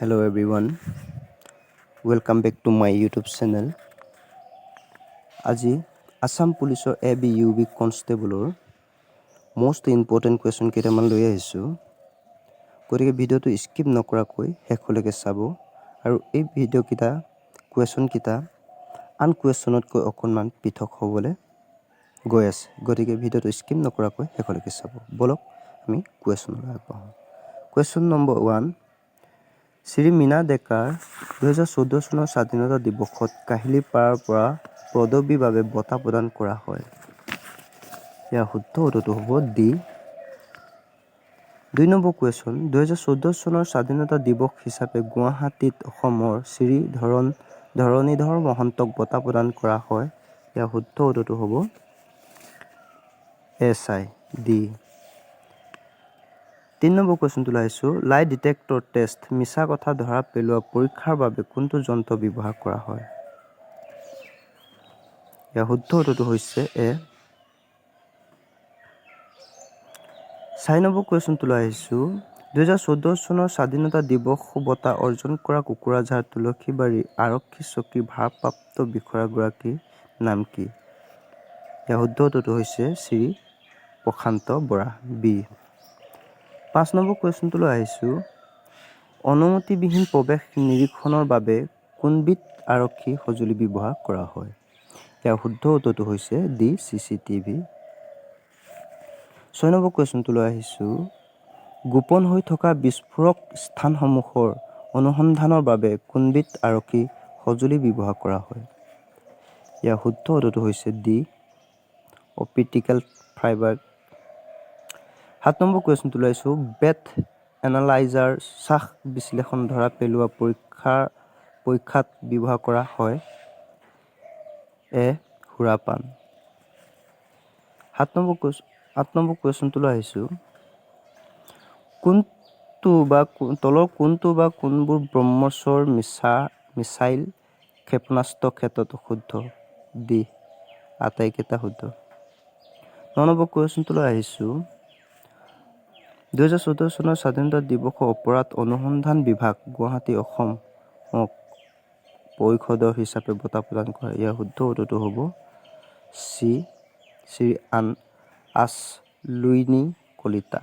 Hello everyone, welcome back to my YouTube channel. আজি Assam পুলিচৰ AB&UB কনষ্টেবলৰ most important question কেইটামান লৈ আহিছোঁ। গতিকে ভিডিঅ'টো স্কিপ নকৰাকৈ শেষলৈকে চাব আৰু এই ভিডিঅ' কেইটা কুৱেশ্যন কেইটা আন কুৱেশ্যনতকৈ অকণমান পৃথক হ'বলৈ গৈ আছে। গতিকে ভিডিঅ'টো স্কিপ নকৰাকৈ শেষলৈকে চাব। বলক আমি কুৱেশ্যনলৈ আগবাঢ়োঁ। কুৱেশ্যন নম্বৰ 1, শ্ৰী মীনা ডেকাৰ 2014 চনৰ স্বাধীনতা দিৱসত কাহিলীপাৰাৰ পৰা পদবীৰ বাবে বঁটা প্ৰদান কৰা হয়। ইয়াৰ শুদ্ধ উত্তৰটো হ'ব ডি। 2 নম্বৰ কুৱেশ্যন, 2014 চনৰ স্বাধীনতা দিৱস হিচাপে গুৱাহাটীত অসমৰ শ্ৰী ধৰণীধৰ মহন্তক বঁটা প্ৰদান কৰা হয়। ইয়াৰ শুদ্ধ উত্তৰটো হ'ব SI D. 3 number কুৱেশ্যনটো লাইছোঁ, lie detector test মিছা কথা ধৰা পেলোৱা পৰীক্ষাৰ বাবে কোনটো যন্ত্ৰ ব্যৱহাৰ কৰা হয়? ইয়াৰ শুদ্ধ উত্তৰটো হৈছে এ। 4 নম্বৰ কুৱেশ্যনটো লৈ আহিছোঁ, 2014 চনৰ স্বাধীনতা দিৱস বঁটা অৰ্জন কৰা কোকৰাঝাৰ তুলসীবাৰী আৰক্ষী চকীৰ ভাৰপ্ৰাপ্ত বিষয়াগৰাকীৰ নাম কি? ইয়াৰ শুদ্ধ উত্তৰটো হৈছে শ্ৰী প্ৰশান্ত বৰা বি। 5 নম্বৰ কুৱেশ্যনটো লৈ আহিছোঁ, অনুমতিবিহীন প্ৰৱেশ নিৰীক্ষণৰ বাবে কোনবিধ আৰক্ষী সঁজুলি ব্যৱহাৰ কৰা হয়? ইয়াৰ শুদ্ধ উত্তৰটো হৈছে ডি CCTV। 6 নম্বৰ কুৱেশ্যনটো লৈ আহিছোঁ, গোপন হৈ থকা বিস্ফোৰক স্থানসমূহৰ অনুসন্ধানৰ বাবে কোনবিধ আৰক্ষী সঁজুলি ব্যৱহাৰ কৰা হয়? ইয়াৰ শুদ্ধ উত্তৰটো হৈছে ডি অপ্টিকেল ফাইবাৰ। 7 নম্বৰ কুৱেশ্যনটো লৈ আহিছোঁ, বেথ এনালাইজাৰ শ্বাস বিশ্লেষণ ধৰা পেলোৱা পৰীক্ষাত ব্যৱহাৰ কৰা হয়? এ সুৰাপান। 8 নম্বৰ কুৱেশ্যনটো লৈ আহিছোঁ, তলৰ কোনটো বা কোনবোৰ ব্ৰহ্মছৰ মিছাইল ক্ষেপণাস্ত্ৰৰ ক্ষেত্ৰত শুদ্ধ? ডি আটাইকেইটা শুদ্ধ। 9 নম্বৰ কুৱেশ্যনটো লৈ আহিছোঁ, 2014 চনৰ স্বাধীনতা দিৱসৰ অপৰাধ অনুসন্ধান বিভাগ গুৱাহাটী অসমক পৰিষদৰ হিচাপে বঁটা প্ৰদান কৰে। ইয়াৰ শুদ্ধ উত্তৰটো হ'ব চি শ্ৰী আছলুইনি কলিতা।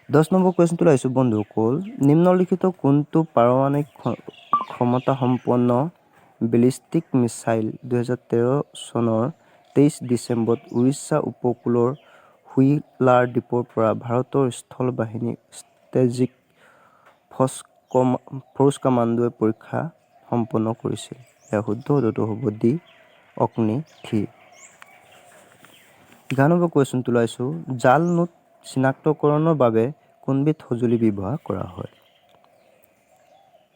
10 নম্বৰ কুৱেশ্যনটো আহিছোঁ, বন্ধুসকল নিম্নলিখিত কোনটো পাৰমাণৱিক ক্ষমতাসম্পন্ন বেলিষ্টিক মিছাইল 2013 চনৰ 23 ডিচেম্বৰত উৰিষ্যা উপকূলৰ হুইলাৰ দ্বীপৰ পৰা ভাৰতৰ স্থল বাহিনীৰ ষ্ট্ৰেটেজিক ফ'ৰ্চ কমাণ্ডোৱে পৰীক্ষা সম্পন্ন কৰিছিল? ইয়াৰ শুদ্ধ উত্তৰটো হ'ব ডি অগ্নি 3। 11 নম্বৰ কুৱেশ্যনটো লৈছোঁ, জাল নোট চিনাক্তকৰণৰ বাবে কোনবিধ সঁজুলি ব্যৱহাৰ কৰা হয়?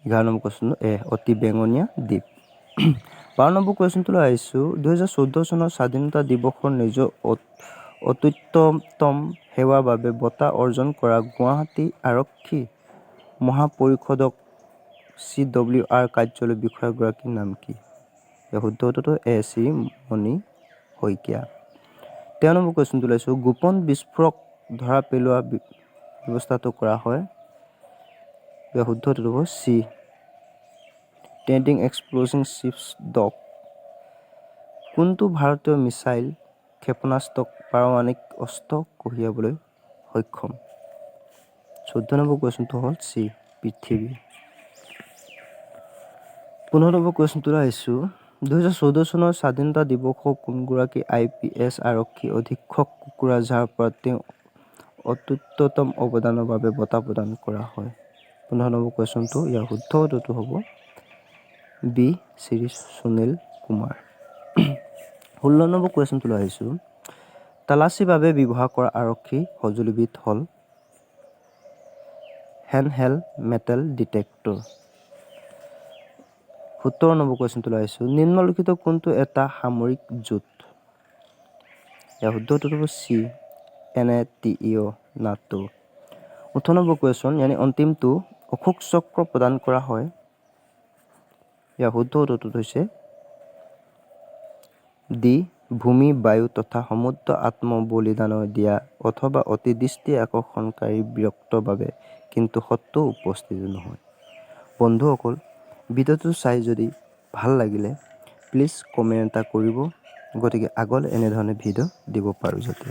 11 নম্বৰ কুৱেশ্যন এ অতি বেঙুনীয়া দ্বীপ। 12 নম্বৰ কুৱেশ্যনটো লৈ আহিছোঁ, 2014 চনৰ স্বাধীনতা দিৱসৰ নিজৰ অত্যুত্তম সেৱাৰ বাবে বঁটা অৰ্জন কৰা গুৱাহাটী আৰক্ষী মহাপৰিষদক CWR কাৰ্যালয়ৰ বিষয়াগৰাকীৰ নাম কি? ইয়াৰ শুদ্ধ উত্তৰটো এ শ্ৰী মণি শইকীয়া। 13 নম্বৰ কুৱেশ্যনটো লৈছোঁ, গোপন বিস্ফোৰক ধৰা পেলোৱা ব্যৱস্থাটো কৰা হয়? ইয়াৰ শুদ্ধ উত্তৰটো হ'ব চি ট্ৰেণ্ডিং এক্সপ্ল'জিভ চিপছ ডগ। কোনটো ভাৰতীয় মিছাইল ক্ষেপণাস্ত্ৰক পাৰমাণৱিক অস্ত্ৰ কঢ়িয়াবলৈ সক্ষম? 14 নম্বৰ কুৱেশ্যনটো হ'ল চি পৃথিৱী। 15 নম্বৰ কুৱেশ্যনটো আহিছোঁ, 2014 চনৰ স্বাধীনতা দিৱসত কোনগৰাকী IPS আৰক্ষী অধীক্ষক কোকৰাঝাৰৰ পৰা তেওঁৰ অত্যুত্তম অৱদানৰ বাবে বঁটা প্ৰদান কৰা হয়? 15 নম্বৰ কুৱেশ্যনটো ইয়াৰ শুদ্ধ উত্তৰটো হ'ব বি শ্ৰী সুনীল কুমাৰ। 16 নম্বৰ কুৱেশ্যনটো লৈ আহিছোঁ, তালাচীৰ বাবে ব্যৱহাৰ কৰা আৰক্ষী সঁজুলিবিধ হ'ল হেণ্ডহেল্ড মেটেল ডিটেক্টৰ। 17 নম্বৰ কুৱেশ্যনটো লৈ আহিছোঁ, নিম্নলিখিত কোনটো এটা সামৰিক জোঁট? ইয়াৰ শুদ্ধ উত্তৰটো হ'ব চি NATO নাটো। 18 নম্বৰ কুৱেশ্যন অন্তিমটো অশোক চক্ৰ প্ৰদান কৰা হয়? ইয়াৰ শুদ্ধ উত্তৰটো হৈছে ডি ভূমি বায়ু তথা সমুদ্ৰ আত্মবলিদানৰ দিয়া অথবা অতি দৃষ্টি আকৰ্ষণকাৰী বীৰত্বৰ বাবে কিন্তু সত্ত্বেও উপস্থিত নহয়। বন্ধুসকল, ভিডিঅ'টো চাই যদি ভাল লাগিলে প্লিজ কমেণ্ট এটা কৰিব, গতিকে আগলৈ এনেধৰণে ভিডিঅ' দিব পাৰোঁ যাতে।